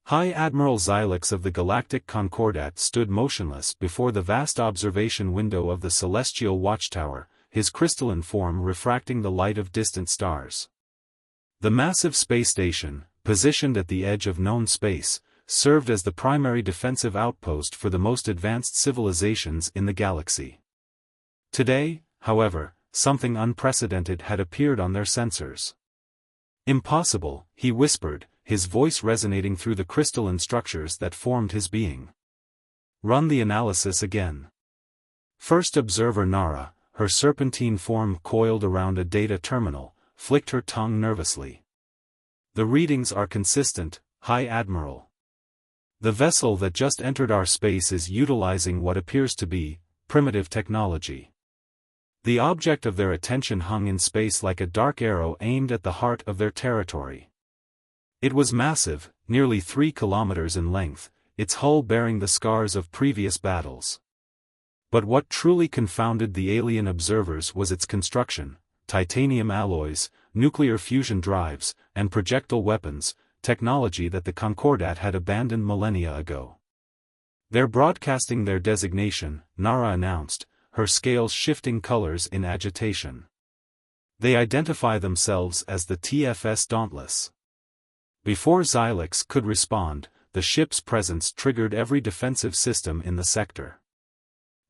High Admiral Xylix of the Galactic Concordat stood motionless before the vast observation window of the celestial watchtower, his crystalline form refracting the light of distant stars. The massive space station, positioned at the edge of known space, served as the primary defensive outpost for the most advanced civilizations in the galaxy. Today, however, something unprecedented had appeared on their sensors. "Impossible," he whispered, his voice resonating through the crystalline structures that formed his being. "Run the analysis again." First observer Nara, her serpentine form coiled around a data terminal, flicked her tongue nervously. "The readings are consistent, High Admiral. The vessel that just entered our space is utilizing what appears to be primitive technology. The object of their attention hung in space like a dark arrow aimed at the heart of their territory. It was massive, nearly 3 kilometers in length, its hull bearing the scars of previous battles. But what truly confounded the alien observers was its construction: titanium alloys, nuclear fusion drives, and projectile weapons, technology that the Concordat had abandoned millennia ago. "They're broadcasting their designation," Nara announced, her scales shifting colors in agitation. "They identify themselves as the TFS Dauntless." Before Xylix could respond, the ship's presence triggered every defensive system in the sector.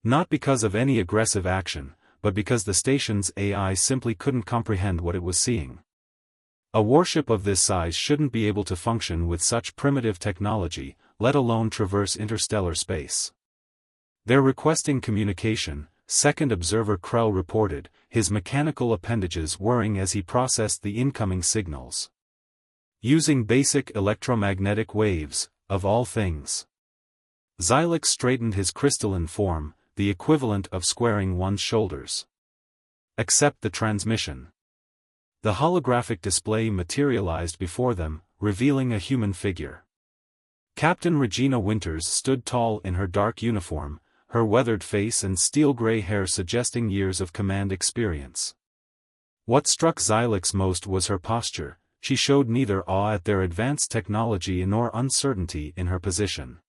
Not because of any aggressive action, but because the station's AI simply couldn't comprehend what it was seeing. A warship of this size shouldn't be able to function with such primitive technology, let alone traverse interstellar space. "They're requesting communication," second observer Krell reported, his mechanical appendages whirring as he processed the incoming signals. "Using basic electromagnetic waves, of all things." Xylix straightened his crystalline form, the equivalent of squaring one's shoulders. "Accept the transmission." The holographic display materialized before them, revealing a human figure. Captain Regina Winters stood tall in her dark uniform, her weathered face and steel-gray hair suggesting years of command experience. What struck Xylix most was her posture. She showed neither awe at their advanced technology nor uncertainty in her position.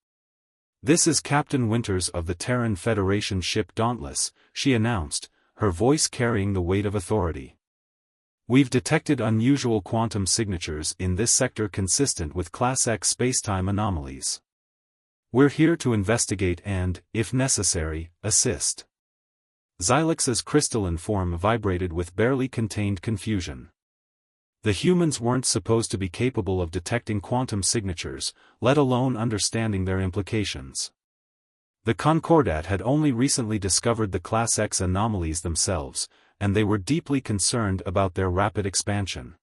"This is Captain Winters of the Terran Federation ship Dauntless," she announced, her voice carrying the weight of authority. "We've detected unusual quantum signatures in this sector consistent with Class X spacetime anomalies. We're here to investigate and, if necessary, assist." Xylix's crystalline form vibrated with barely contained confusion. The humans weren't supposed to be capable of detecting quantum signatures, let alone understanding their implications. The Concordat had only recently discovered the Class X anomalies themselves, and they were deeply concerned about their rapid expansion.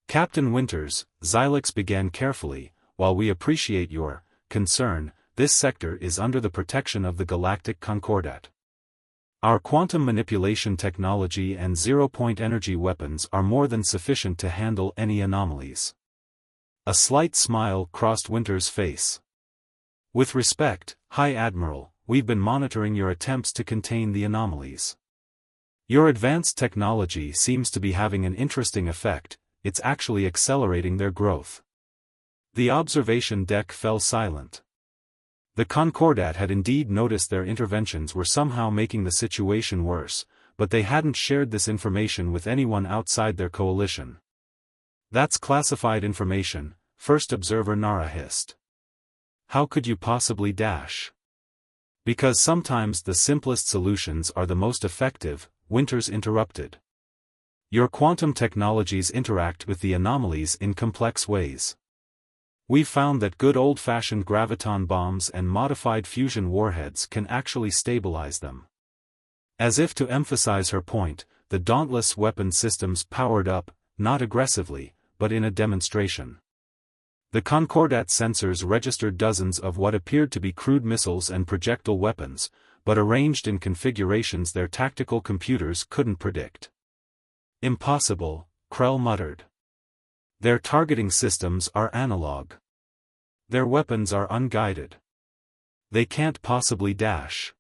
"Captain Winters," Xylix began carefully, "while we appreciate your concern, this sector is under the protection of the Galactic Concordat. Our quantum manipulation technology and zero-point energy weapons are more than sufficient to handle any anomalies." A slight smile crossed Winter's face. "With respect, High Admiral, we've been monitoring your attempts to contain the anomalies. Your advanced technology seems to be having an interesting effect, it's actually accelerating their growth." The observation deck fell silent. The Concordat had indeed noticed their interventions were somehow making the situation worse, but they hadn't shared this information with anyone outside their coalition. "That's classified information," first observer Nara hissed. "How could you possibly dash?" "Because sometimes the simplest solutions are the most effective," Winters interrupted. "Your quantum technologies interact with the anomalies in complex ways. We've found that good old-fashioned graviton bombs and modified fusion warheads can actually stabilize them." As if to emphasize her point, the Dauntless weapon systems powered up, not aggressively, but in a demonstration. The Concordat sensors registered dozens of what appeared to be crude missiles and projectile weapons, but arranged in configurations their tactical computers couldn't predict. "Impossible," Krell muttered. "Their targeting systems are analog. Their weapons are unguided. They can't possibly dash."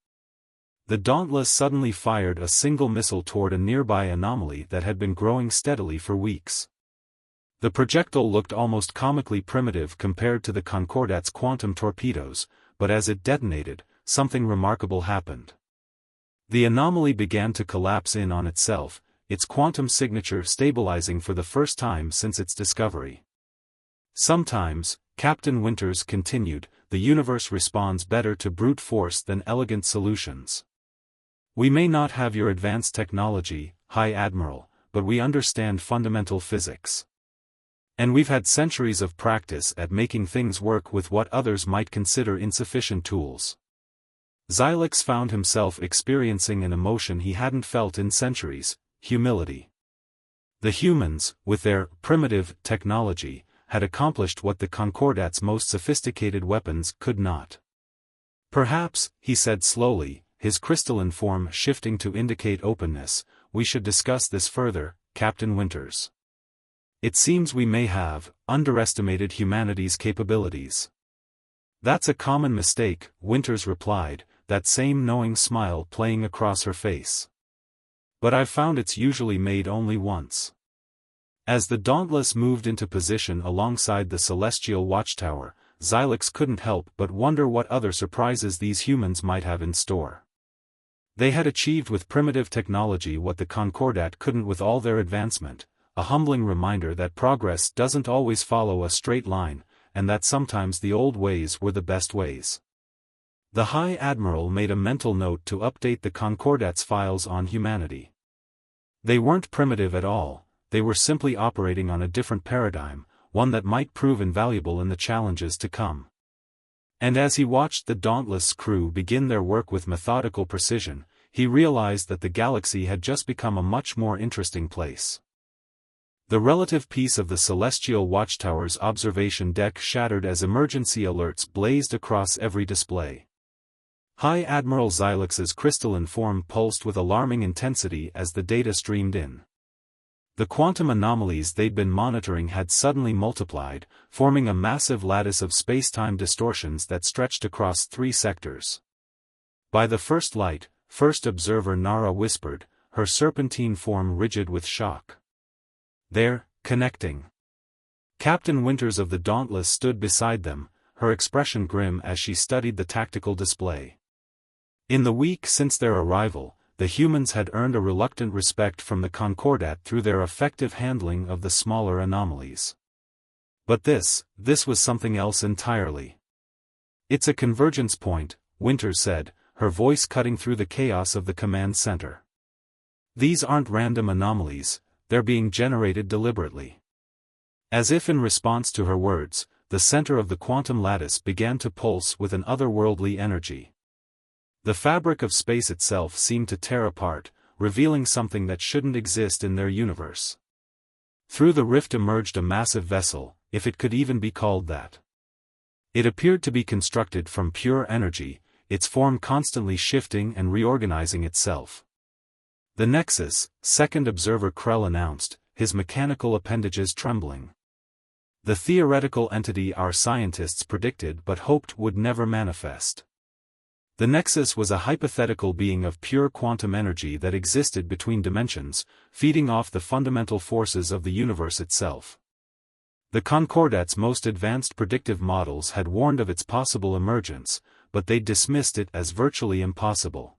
The Dauntless suddenly fired a single missile toward a nearby anomaly that had been growing steadily for weeks. The projectile looked almost comically primitive compared to the Concordat's quantum torpedoes, but as it detonated, something remarkable happened. The anomaly began to collapse in on itself, its quantum signature stabilizing for the first time since its discovery. Sometimes, Captain Winters continued, the universe responds better to brute force than elegant solutions. We may not have your advanced technology, High Admiral, but we understand fundamental physics. And we've had centuries of practice at making things work with what others might consider insufficient tools. Xylix found himself experiencing an emotion he hadn't felt in centuries, humility. The humans, with their primitive technology, had accomplished what the Concordat's most sophisticated weapons could not. Perhaps, he said slowly, his crystalline form shifting to indicate openness, we should discuss this further, Captain Winters. It seems we may have underestimated humanity's capabilities. That's a common mistake, Winters replied, that same knowing smile playing across her face. But I've found it's usually made only once. As the Dauntless moved into position alongside the celestial watchtower, Xylix couldn't help but wonder what other surprises these humans might have in store. They had achieved with primitive technology what the Concordat couldn't with all their advancement, a humbling reminder that progress doesn't always follow a straight line, and that sometimes the old ways were the best ways. The High Admiral made a mental note to update the Concordat's files on humanity. They weren't primitive at all, they were simply operating on a different paradigm, one that might prove invaluable in the challenges to come. And as he watched the Dauntless crew begin their work with methodical precision, he realized that the galaxy had just become a much more interesting place. The relative peace of the celestial watchtower's observation deck shattered as emergency alerts blazed across every display. High Admiral Xylix's crystalline form pulsed with alarming intensity as the data streamed in. The quantum anomalies they'd been monitoring had suddenly multiplied, forming a massive lattice of space-time distortions that stretched across 3 sectors. By the first light, first observer Nara whispered, her serpentine form rigid with shock. They're connecting. Captain Winters of the Dauntless stood beside them, her expression grim as she studied the tactical display. In the week since their arrival, the humans had earned a reluctant respect from the Concordat through their effective handling of the smaller anomalies. But this was something else entirely. It's a convergence point, Winters said, her voice cutting through the chaos of the command center. These aren't random anomalies, they're being generated deliberately. As if in response to her words, the center of the quantum lattice began to pulse with an otherworldly energy. The fabric of space itself seemed to tear apart, revealing something that shouldn't exist in their universe. Through the rift emerged a massive vessel, if it could even be called that. It appeared to be constructed from pure energy, its form constantly shifting and reorganizing itself. The Nexus, second observer Krell announced, his mechanical appendages trembling. The theoretical entity our scientists predicted but hoped would never manifest. The Nexus was a hypothetical being of pure quantum energy that existed between dimensions, feeding off the fundamental forces of the universe itself. The Concordat's most advanced predictive models had warned of its possible emergence, but they dismissed it as virtually impossible.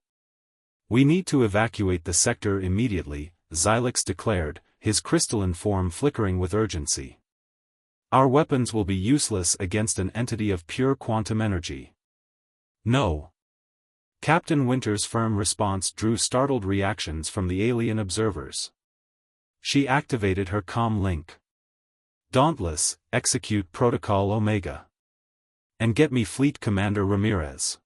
We need to evacuate the sector immediately, Xylix declared, his crystalline form flickering with urgency. Our weapons will be useless against an entity of pure quantum energy. No. Captain Winters' firm response drew startled reactions from the alien observers. She activated her comm link. Dauntless, execute Protocol Omega. And get me Fleet Commander Ramirez.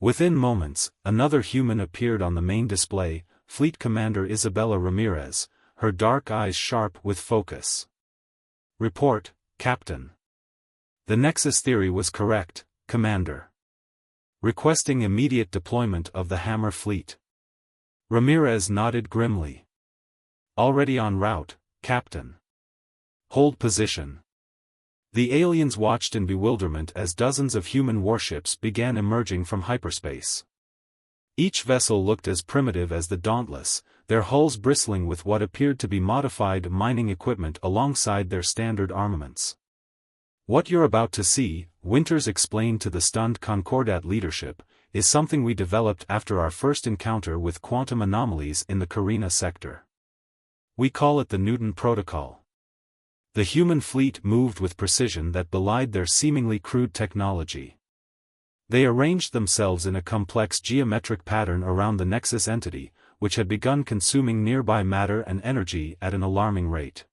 Within moments, another human appeared on the main display, Fleet Commander Isabella Ramirez, her dark eyes sharp with focus. Report, Captain. The Nexus theory was correct, Commander. Requesting immediate deployment of the Hammer fleet. Ramirez nodded grimly. Already en route, Captain. Hold position. The aliens watched in bewilderment as dozens of human warships began emerging from hyperspace. Each vessel looked as primitive as the Dauntless, their hulls bristling with what appeared to be modified mining equipment alongside their standard armaments. "What you're about to see," Winters explained to the stunned Concordat leadership, "is something we developed after our first encounter with quantum anomalies in the Carina sector. We call it the Newton Protocol." The human fleet moved with precision that belied their seemingly crude technology. They arranged themselves in a complex geometric pattern around the Nexus entity, which had begun consuming nearby matter and energy at an alarming rate.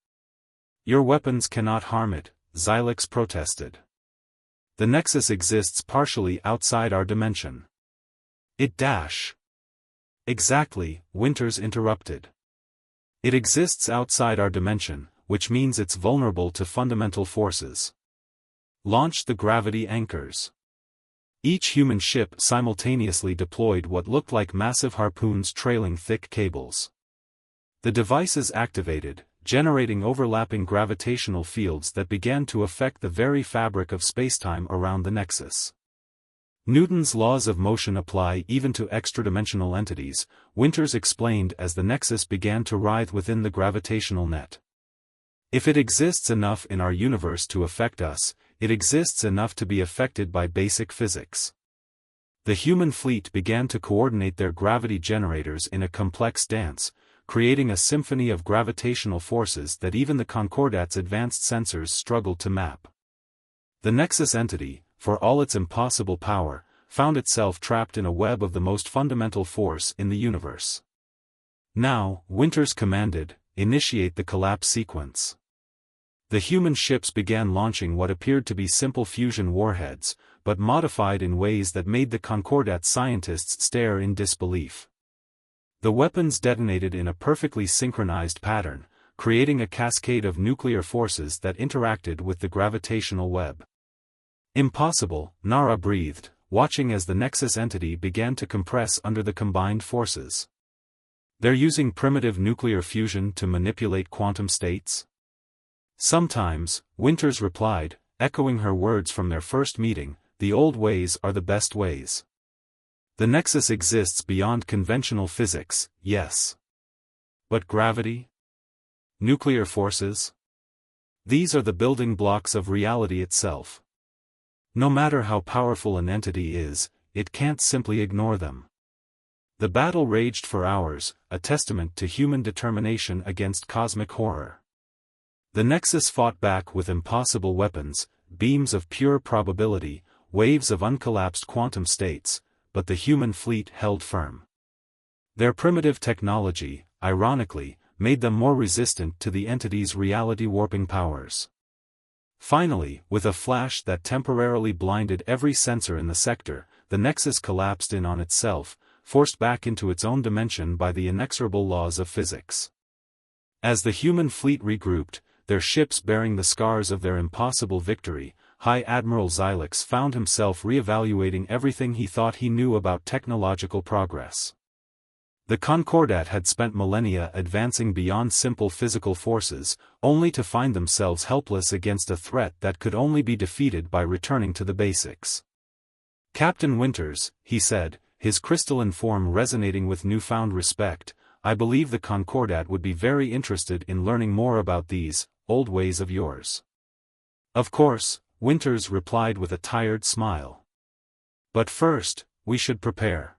"Your weapons cannot harm it," Xylix protested. "The Nexus exists partially outside our dimension." "It dash." "Exactly," Winters interrupted. "It exists outside our dimension, which means it's vulnerable to fundamental forces." Launch the gravity anchors. Each human ship simultaneously deployed what looked like massive harpoons trailing thick cables. The devices activated, generating overlapping gravitational fields that began to affect the very fabric of spacetime around the Nexus. Newton's laws of motion apply even to extradimensional entities, Winters explained as the Nexus began to writhe within the gravitational net. "If it exists enough in our universe to affect us, it exists enough to be affected by basic physics." The human fleet began to coordinate their gravity generators in a complex dance, creating a symphony of gravitational forces that even the Concordat's advanced sensors struggled to map. The Nexus entity, for all its impossible power, found itself trapped in a web of the most fundamental force in the universe. "Now," Winters commanded, "initiate the collapse sequence." The human ships began launching what appeared to be simple fusion warheads, but modified in ways that made the Concordat scientists stare in disbelief. The weapons detonated in a perfectly synchronized pattern, creating a cascade of nuclear forces that interacted with the gravitational web. "Impossible," Nara breathed, watching as the Nexus entity began to compress under the combined forces. "They're using primitive nuclear fusion to manipulate quantum states?" "Sometimes," Winters replied, echoing her words from their first meeting, "the old ways are the best ways. The Nexus exists beyond conventional physics, yes. But gravity? Nuclear forces? These are the building blocks of reality itself. No matter how powerful an entity is, it can't simply ignore them." The battle raged for hours, a testament to human determination against cosmic horror. The Nexus fought back with impossible weapons, beams of pure probability, waves of uncollapsed quantum states, but the human fleet held firm. Their primitive technology, ironically, made them more resistant to the entity's reality-warping powers. Finally, with a flash that temporarily blinded every sensor in the sector, the Nexus collapsed in on itself, forced back into its own dimension by the inexorable laws of physics. As the human fleet regrouped, their ships bearing the scars of their impossible victory, High Admiral Xylix found himself re-evaluating everything he thought he knew about technological progress. The Concordat had spent millennia advancing beyond simple physical forces, only to find themselves helpless against a threat that could only be defeated by returning to the basics. "Captain Winters," he said, his crystalline form resonating with newfound respect, "I believe the Concordat would be very interested in learning more about these old ways of yours." "Of course," Winters replied with a tired smile. "But first, we should prepare.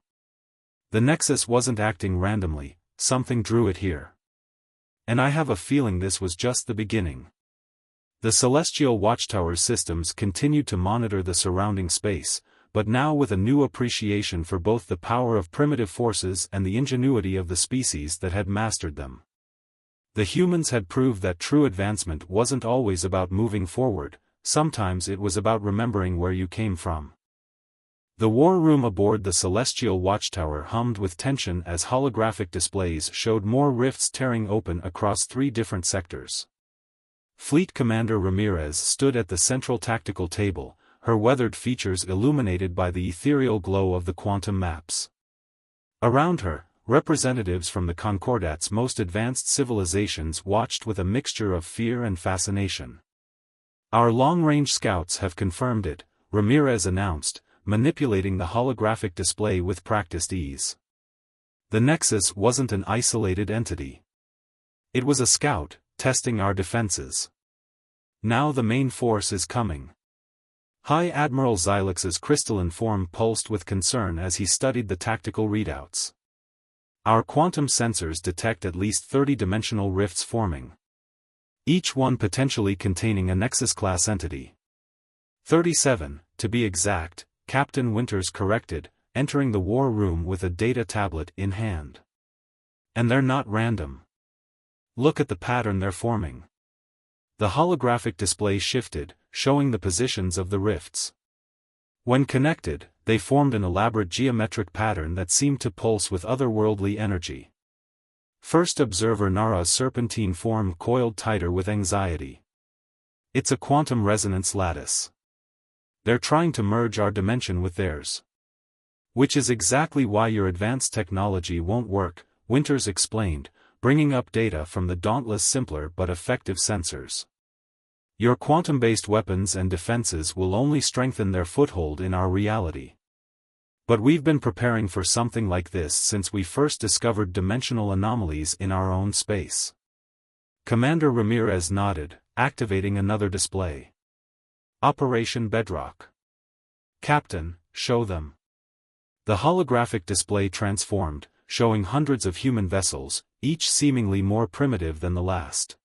The Nexus wasn't acting randomly, something drew it here. And I have a feeling this was just the beginning." The celestial watchtower's systems continued to monitor the surrounding space, but now with a new appreciation for both the power of primitive forces and the ingenuity of the species that had mastered them. The humans had proved that true advancement wasn't always about moving forward, sometimes it was about remembering where you came from. The war room aboard the celestial watchtower hummed with tension as holographic displays showed more rifts tearing open across 3 different sectors. Fleet Commander Ramirez stood at the central tactical table, her weathered features illuminated by the ethereal glow of the quantum maps. Around her, representatives from the Concordat's most advanced civilizations watched with a mixture of fear and fascination. "Our long-range scouts have confirmed it," Ramirez announced, manipulating the holographic display with practiced ease. The Nexus wasn't an isolated entity. It was a scout, testing our defenses. Now the main force is coming. High Admiral Xylex's crystalline form pulsed with concern as he studied the tactical readouts. Our quantum sensors detect at least 30-dimensional rifts forming. Each one potentially containing a Nexus-class entity. 37, to be exact, Captain Winters corrected, entering the war room with a data tablet in hand. And they're not random. Look at the pattern they're forming. The holographic display shifted, showing the positions of the rifts. When connected, they formed an elaborate geometric pattern that seemed to pulse with otherworldly energy. First observer Nara's serpentine form coiled tighter with anxiety. It's a quantum resonance lattice. They're trying to merge our dimension with theirs. Which is exactly why your advanced technology won't work, Winters explained, bringing up data from the Dauntless' simpler but effective sensors. Your quantum-based weapons and defenses will only strengthen their foothold in our reality. But we've been preparing for something like this since we first discovered dimensional anomalies in our own space. Commander Ramirez nodded, activating another display. Operation Bedrock. Captain, show them. The holographic display transformed, showing hundreds of human vessels, each seemingly more primitive than the last.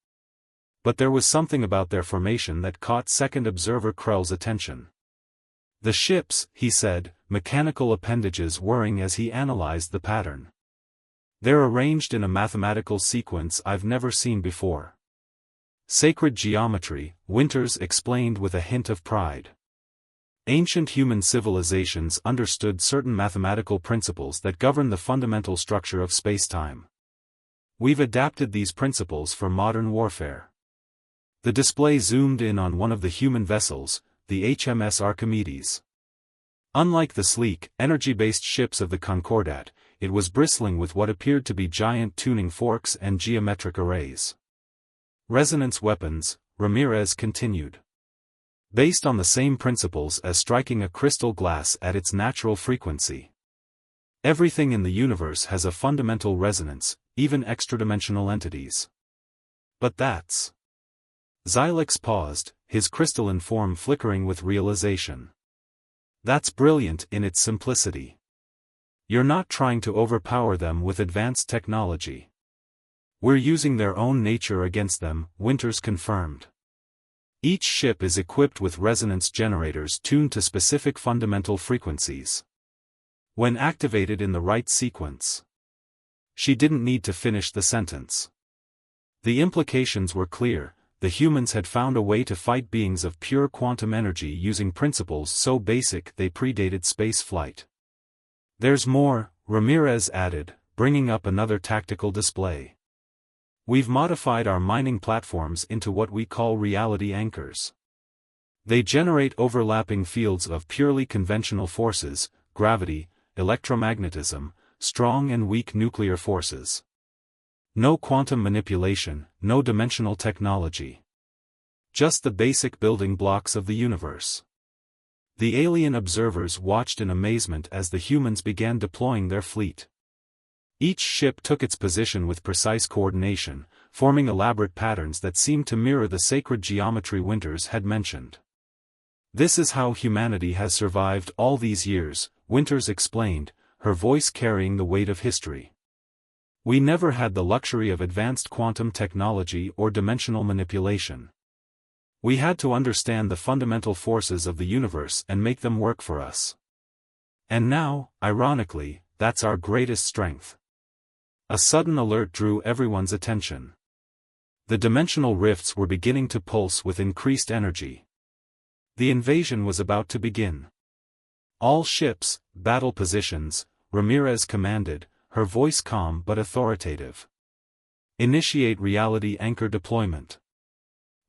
But there was something about their formation that caught second observer Krell's attention. The ships, he said, mechanical appendages whirring as he analyzed the pattern. They're arranged in a mathematical sequence I've never seen before. Sacred geometry, Winters explained with a hint of pride. Ancient human civilizations understood certain mathematical principles that govern the fundamental structure of spacetime. We've adapted these principles for modern warfare. The display zoomed in on one of the human vessels, the HMS Archimedes. Unlike the sleek, energy-based ships of the Concordat, it was bristling with what appeared to be giant tuning forks and geometric arrays. Resonance weapons, Ramirez continued. Based on the same principles as striking a crystal glass at its natural frequency. Everything in the universe has a fundamental resonance, even extradimensional entities. But that's... Xylex paused, his crystalline form flickering with realization. That's brilliant in its simplicity. You're not trying to overpower them with advanced technology. We're using their own nature against them, Winters confirmed. Each ship is equipped with resonance generators tuned to specific fundamental frequencies. When activated in the right sequence. She didn't need to finish the sentence. The implications were clear. The humans had found a way to fight beings of pure quantum energy using principles so basic they predated space flight. There's more, Ramirez added, bringing up another tactical display. We've modified our mining platforms into what we call reality anchors. They generate overlapping fields of purely conventional forces, gravity, electromagnetism, strong and weak nuclear forces. No quantum manipulation, no dimensional technology. Just the basic building blocks of the universe. The alien observers watched in amazement as the humans began deploying their fleet. Each ship took its position with precise coordination, forming elaborate patterns that seemed to mirror the sacred geometry Winters had mentioned. This is how humanity has survived all these years, Winters explained, her voice carrying the weight of history. We never had the luxury of advanced quantum technology or dimensional manipulation. We had to understand the fundamental forces of the universe and make them work for us. And now, ironically, that's our greatest strength. A sudden alert drew everyone's attention. The dimensional rifts were beginning to pulse with increased energy. The invasion was about to begin. All ships, battle positions, Ramirez commanded, her voice calm but authoritative. Initiate reality anchor deployment.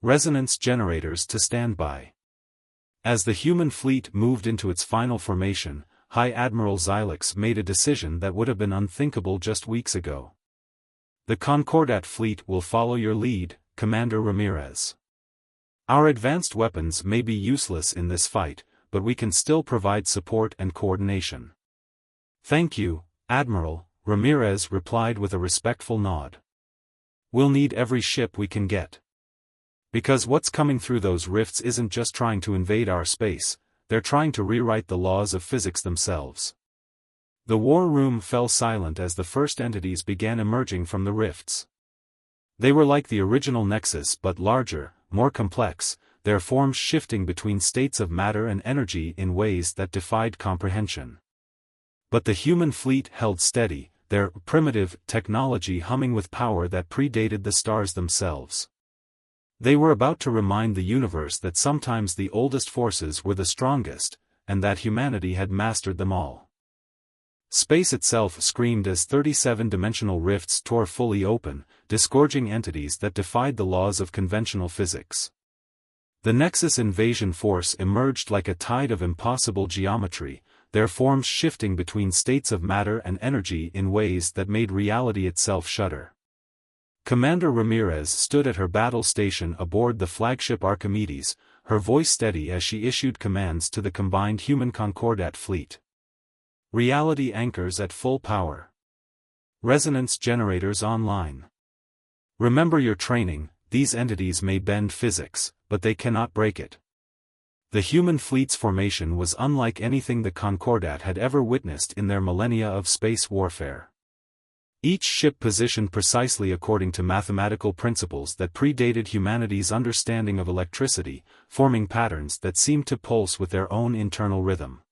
Resonance generators to standby. As the human fleet moved into its final formation, High Admiral Xylex made a decision that would have been unthinkable just weeks ago. The Concordat fleet will follow your lead, Commander Ramirez. Our advanced weapons may be useless in this fight, but we can still provide support and coordination. Thank you, Admiral, Ramirez replied with a respectful nod. We'll need every ship we can get. Because what's coming through those rifts isn't just trying to invade our space, they're trying to rewrite the laws of physics themselves. The war room fell silent as the first entities began emerging from the rifts. They were like the original Nexus but larger, more complex, their forms shifting between states of matter and energy in ways that defied comprehension. But the human fleet held steady, their primitive technology humming with power that predated the stars themselves. They were about to remind the universe that sometimes the oldest forces were the strongest, and that humanity had mastered them all. Space itself screamed as 37-dimensional rifts tore fully open, disgorging entities that defied the laws of conventional physics. The Nexus invasion force emerged like a tide of impossible geometry, their forms shifting between states of matter and energy in ways that made reality itself shudder. Commander Ramirez stood at her battle station aboard the flagship Archimedes, her voice steady as she issued commands to the combined human Concordat fleet. Reality anchors at full power. Resonance generators online. Remember your training, these entities may bend physics, but they cannot break it. The human fleet's formation was unlike anything the Concordat had ever witnessed in their millennia of space warfare. Each ship positioned precisely according to mathematical principles that predated humanity's understanding of electricity, forming patterns that seemed to pulse with their own internal rhythm.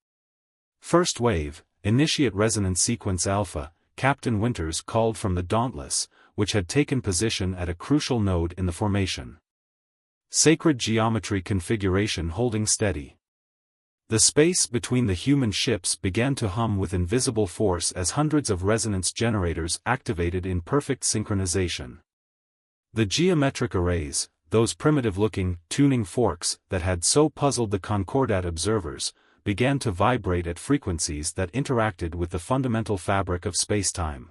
First wave, Initiate Resonance Sequence Alpha, Captain Winters called from the Dauntless, which had taken position at a crucial node in the formation. Sacred Geometry Configuration holding steady. The space between the human ships began to hum with invisible force as hundreds of resonance generators activated in perfect synchronization. The geometric arrays, those primitive-looking, tuning forks that had so puzzled the Concordat observers, began to vibrate at frequencies that interacted with the fundamental fabric of spacetime.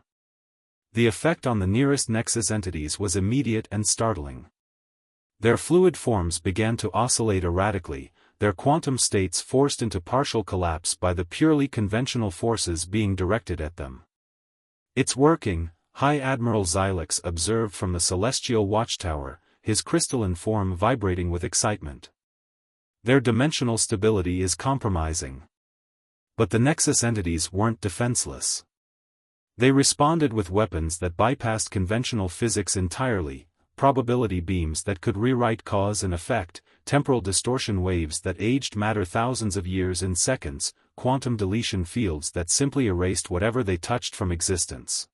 The effect on the nearest Nexus entities was immediate and startling. Their fluid forms began to oscillate erratically, their quantum states forced into partial collapse by the purely conventional forces being directed at them. "It's working," High Admiral Xylix observed from the celestial watchtower, his crystalline form vibrating with excitement. Their dimensional stability is compromising. But the Nexus entities weren't defenseless. They responded with weapons that bypassed conventional physics entirely, probability beams that could rewrite cause and effect, temporal distortion waves that aged matter thousands of years in seconds, quantum deletion fields that simply erased whatever they touched from existence.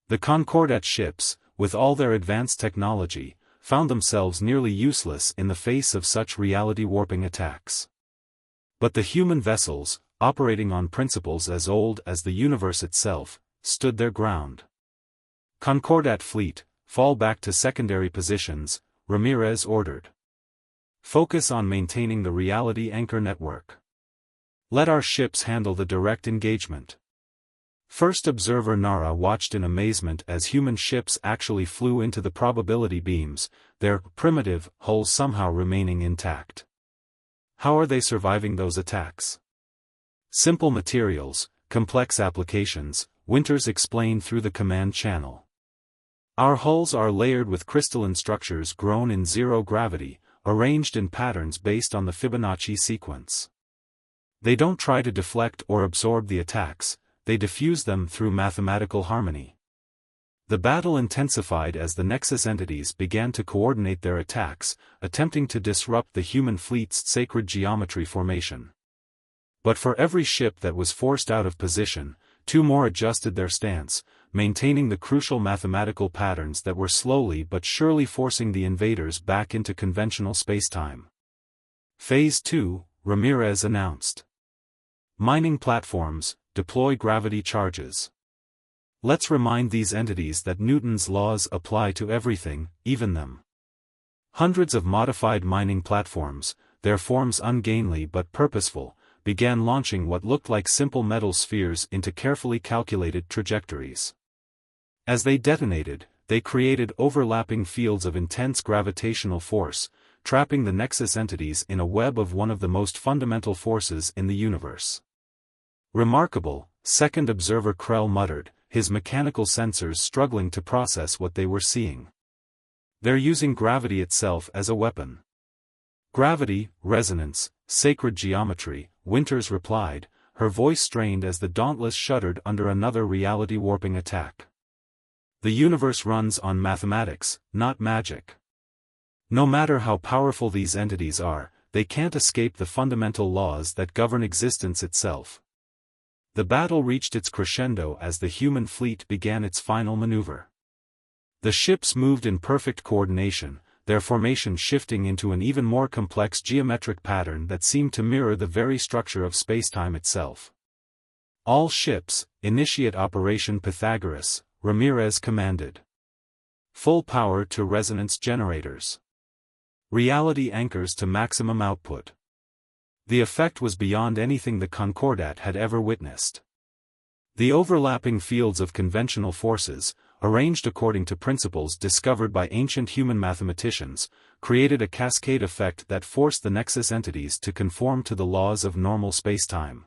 The Concordat ships, with all their advanced technology, found themselves nearly useless in the face of such reality-warping attacks. But the human vessels, operating on principles as old as the universe itself, stood their ground. "Concordat fleet, fall back to secondary positions," Ramirez ordered. "Focus on maintaining the reality anchor network. Let our ships handle the direct engagement." First observer Nara watched in amazement as human ships actually flew into the probability beams, their primitive hulls somehow remaining intact. How are they surviving those attacks? Simple materials, complex applications, Winters explained through the command channel. Our hulls are layered with crystalline structures grown in zero gravity, arranged in patterns based on the Fibonacci sequence. They don't try to deflect or absorb the attacks, they diffuse them through mathematical harmony. The battle intensified as the Nexus entities began to coordinate their attacks, attempting to disrupt the human fleet's sacred geometry formation. But for every ship that was forced out of position, two more adjusted their stance, maintaining the crucial mathematical patterns that were slowly but surely forcing the invaders back into conventional spacetime. Phase 2, Ramirez announced. Mining platforms, deploy gravity charges. Let's remind these entities that Newton's laws apply to everything, even them. Hundreds of modified mining platforms, their forms ungainly but purposeful, began launching what looked like simple metal spheres into carefully calculated trajectories. As they detonated, they created overlapping fields of intense gravitational force, trapping the Nexus entities in a web of one of the most fundamental forces in the universe. "Remarkable," second observer Krell muttered, his mechanical sensors struggling to process what they were seeing. "They're using gravity itself as a weapon." "Gravity, resonance, sacred geometry," Winters replied, her voice strained as the Dauntless shuddered under another reality-warping attack. "The universe runs on mathematics, not magic. No matter how powerful these entities are, they can't escape the fundamental laws that govern existence itself." The battle reached its crescendo as the human fleet began its final maneuver. The ships moved in perfect coordination, their formation shifting into an even more complex geometric pattern that seemed to mirror the very structure of spacetime itself. "All ships, initiate Operation Pythagoras," Ramirez commanded. "Full power to resonance generators. Reality anchors to maximum output." The effect was beyond anything the Concordat had ever witnessed. The overlapping fields of conventional forces, arranged according to principles discovered by ancient human mathematicians, created a cascade effect that forced the Nexus entities to conform to the laws of normal spacetime.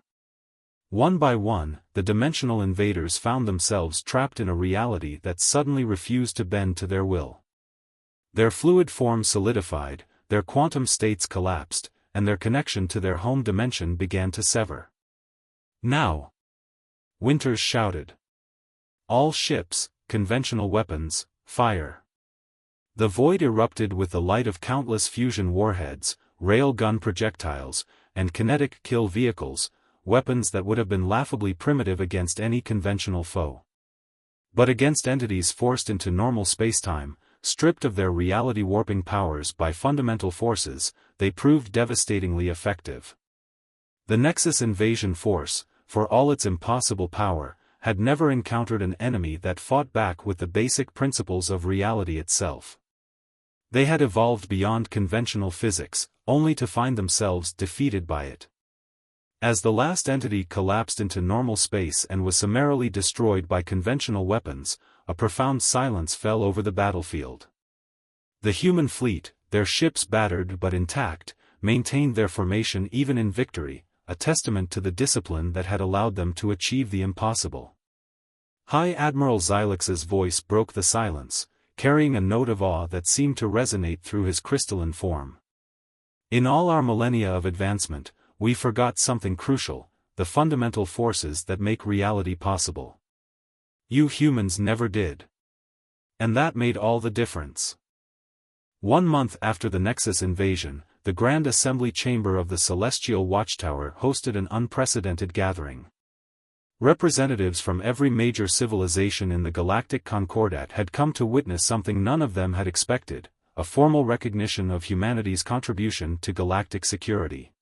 One by one, the dimensional invaders found themselves trapped in a reality that suddenly refused to bend to their will. Their fluid forms solidified, their quantum states collapsed, and their connection to their home dimension began to sever. "Now!" Winters shouted. "All ships, conventional weapons, fire." The void erupted with the light of countless fusion warheads, rail-gun projectiles, and kinetic kill vehicles, weapons that would have been laughably primitive against any conventional foe. But against entities forced into normal spacetime, stripped of their reality-warping powers by fundamental forces, they proved devastatingly effective. The Nexus invasion force, for all its impossible power, had never encountered an enemy that fought back with the basic principles of reality itself. They had evolved beyond conventional physics, only to find themselves defeated by it. As the last entity collapsed into normal space and was summarily destroyed by conventional weapons, a profound silence fell over the battlefield. The human fleet, their ships battered but intact, maintained their formation even in victory, a testament to the discipline that had allowed them to achieve the impossible. High Admiral Xylix's voice broke the silence, carrying a note of awe that seemed to resonate through his crystalline form. "In all our millennia of advancement, we forgot something crucial, the fundamental forces that make reality possible. You humans never did. And that made all the difference." 1 month after the Nexus invasion, the Grand Assembly Chamber of the Celestial Watchtower hosted an unprecedented gathering. Representatives from every major civilization in the Galactic Concordat had come to witness something none of them had expected, a formal recognition of humanity's contribution to galactic security.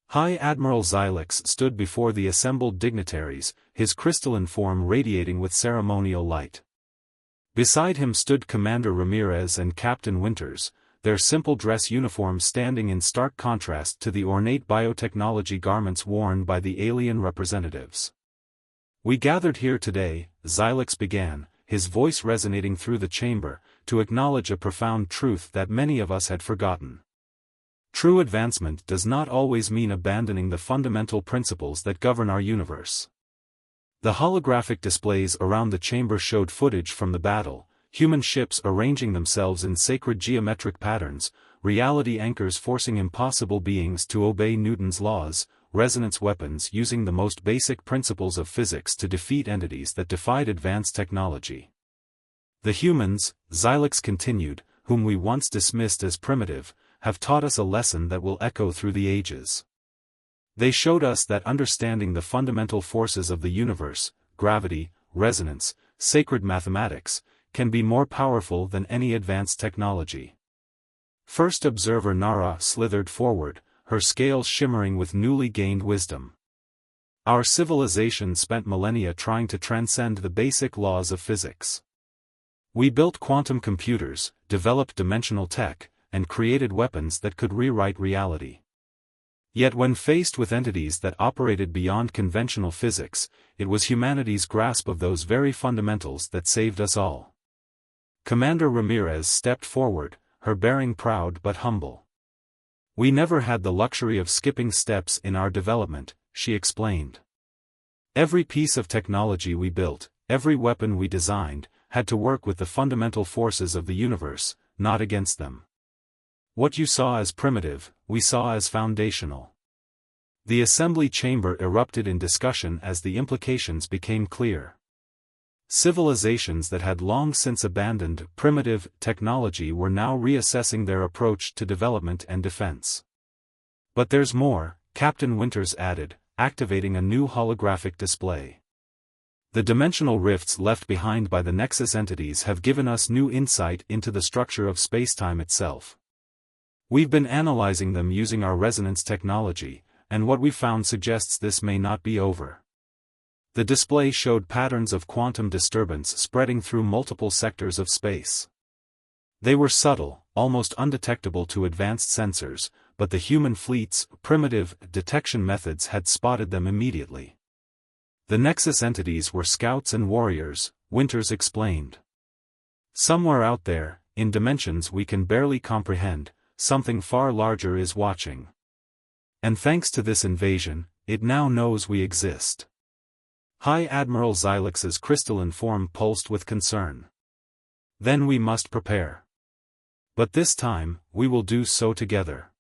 High Admiral Xylix stood before the assembled dignitaries, his crystalline form radiating with ceremonial light. Beside him stood Commander Ramirez and Captain Winters, their simple dress uniforms standing in stark contrast to the ornate biotechnology garments worn by the alien representatives. "We gathered here today," Xylix began, his voice resonating through the chamber, "to acknowledge a profound truth that many of us had forgotten. True advancement does not always mean abandoning the fundamental principles that govern our universe." The holographic displays around the chamber showed footage from the battle, human ships arranging themselves in sacred geometric patterns, reality anchors forcing impossible beings to obey Newton's laws, resonance weapons using the most basic principles of physics to defeat entities that defied advanced technology. "The humans," Xylix continued, "whom we once dismissed as primitive, have taught us a lesson that will echo through the ages. They showed us that understanding the fundamental forces of the universe, gravity, resonance, sacred mathematics, can be more powerful than any advanced technology." First Observer Nara slithered forward, her scales shimmering with newly gained wisdom. "Our civilization spent millennia trying to transcend the basic laws of physics. We built quantum computers, developed dimensional tech, and created weapons that could rewrite reality. Yet when faced with entities that operated beyond conventional physics, it was humanity's grasp of those very fundamentals that saved us all." Commander Ramirez stepped forward, her bearing proud but humble. "We never had the luxury of skipping steps in our development," she explained. "Every piece of technology we built, every weapon we designed, had to work with the fundamental forces of the universe, not against them. What you saw as primitive, we saw as foundational. The assembly chamber erupted in discussion as the implications became clear. Civilizations that had long since abandoned primitive technology were now reassessing their approach to development and defense. But there's more, Captain Winters added, activating a new holographic display. The dimensional rifts left behind by the Nexus entities have given us new insight into the structure of spacetime itself. We've been analyzing them using our resonance technology, and what we found suggests this may not be over. The display showed patterns of quantum disturbance spreading through multiple sectors of space. They were subtle, almost undetectable to advanced sensors, but the human fleet's primitive detection methods had spotted them immediately. The Nexus entities were scouts and warriors, Winters explained. Somewhere out there, in dimensions we can barely comprehend, something far larger is watching. And thanks to this invasion, it now knows we exist. High Admiral Xylix's crystalline form pulsed with concern. Then we must prepare. But this time, we will do so together.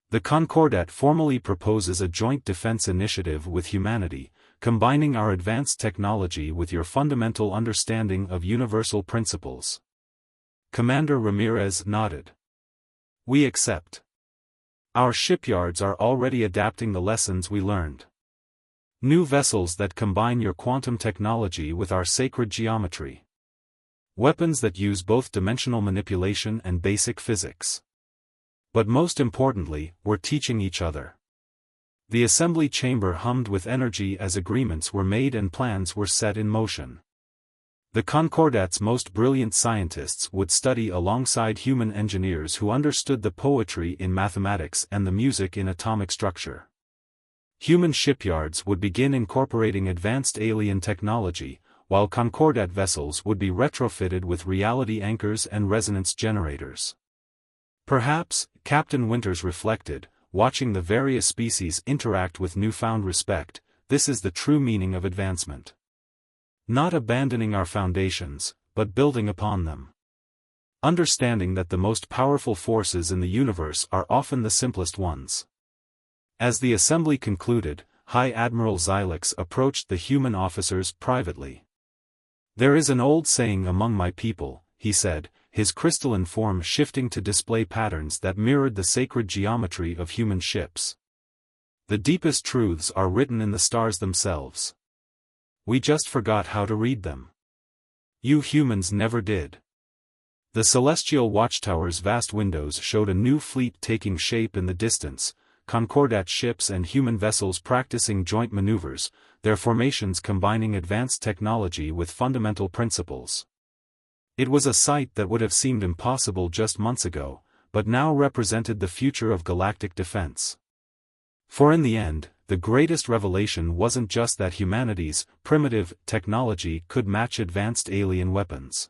The Concordat formally proposes a joint defense initiative with humanity, combining our advanced technology with your fundamental understanding of universal principles. Commander Ramirez nodded. We accept. Our shipyards are already adapting the lessons we learned. New vessels that combine your quantum technology with our sacred geometry. Weapons that use both dimensional manipulation and basic physics. But most importantly, we're teaching each other. The assembly chamber hummed with energy as agreements were made and plans were set in motion. The Concordat's most brilliant scientists would study alongside human engineers who understood the poetry in mathematics and the music in atomic structure. Human shipyards would begin incorporating advanced alien technology, while Concordat vessels would be retrofitted with reality anchors and resonance generators. Perhaps, Captain Winters reflected, watching the various species interact with newfound respect, this is the true meaning of advancement. Not abandoning our foundations, but building upon them. Understanding that the most powerful forces in the universe are often the simplest ones. As the assembly concluded, High Admiral Xylix approached the human officers privately. There is an old saying among my people, he said, his crystalline form shifting to display patterns that mirrored the sacred geometry of human ships. The deepest truths are written in the stars themselves. We just forgot how to read them. You humans never did. The celestial watchtower's vast windows showed a new fleet taking shape in the distance, Concordat ships and human vessels practicing joint maneuvers, their formations combining advanced technology with fundamental principles. It was a sight that would have seemed impossible just months ago, but now represented the future of galactic defense. For in the end, the greatest revelation wasn't just that humanity's primitive technology could match advanced alien weapons.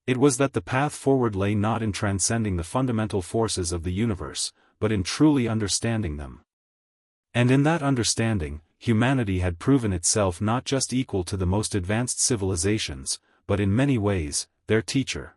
It was that the path forward lay not in transcending the fundamental forces of the universe, but in truly understanding them. And in that understanding, humanity had proven itself not just equal to the most advanced civilizations, but in many ways, their teacher.